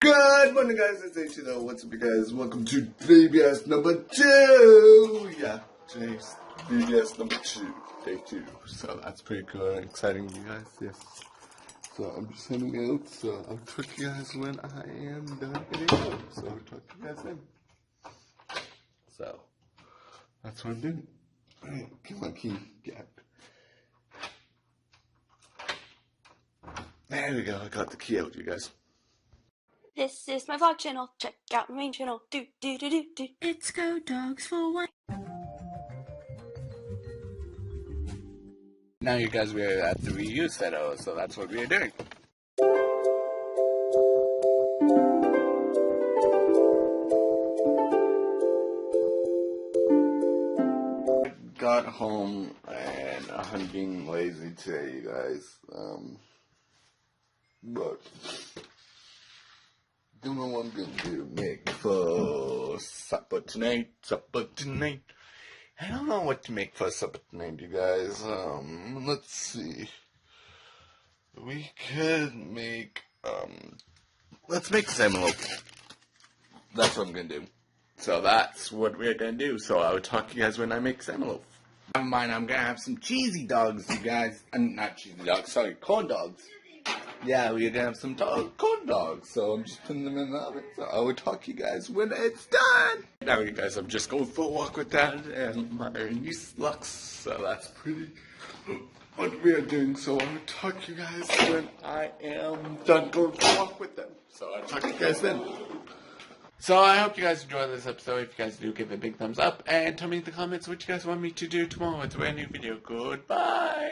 Good morning, guys. It's H. What's up, you guys? Welcome to VBS number 2. Yeah, today's VBS number 2, day 2. So that's pretty cool and exciting, you guys. Yes. So I'm just heading out. So I'll talk to you guys when I am done getting out. So I'll talk to you guys then. So that's what I'm doing. Alright, get my key. Yeah. There we go. I got the key out, you guys. This is my vlog channel. Check out my main channel. Do. It's Go Dogs for One. Now you guys are at the reuse center, so that's what we are doing. I got home and I'm being lazy today, you guys. But don't know what I'm gonna do. Make for supper tonight. I don't know what to make for supper tonight, you guys. Let's see. We could make, let's make salmon loaf. That's what I'm gonna do. So that's what we're gonna do. So I will talk to you guys when I make salmon loaf. Never mind, I'm gonna have some cheesy dogs, you guys. Not cheesy dogs, sorry, corn dogs. Yeah, we're gonna have some corn dogs. So I'm just putting them in the oven. So I will talk to you guys when it's done. Now, you guys, I'm just going for a walk with Dad and my niece Lux. So that's pretty what we are doing. So I will talk to you guys when I am done going for a walk with them. So I'll talk to you guys then. So I hope you guys enjoyed this episode. If you guys do, give it a big thumbs up and tell me in the comments what you guys want me to do tomorrow with a brand new video. Goodbye.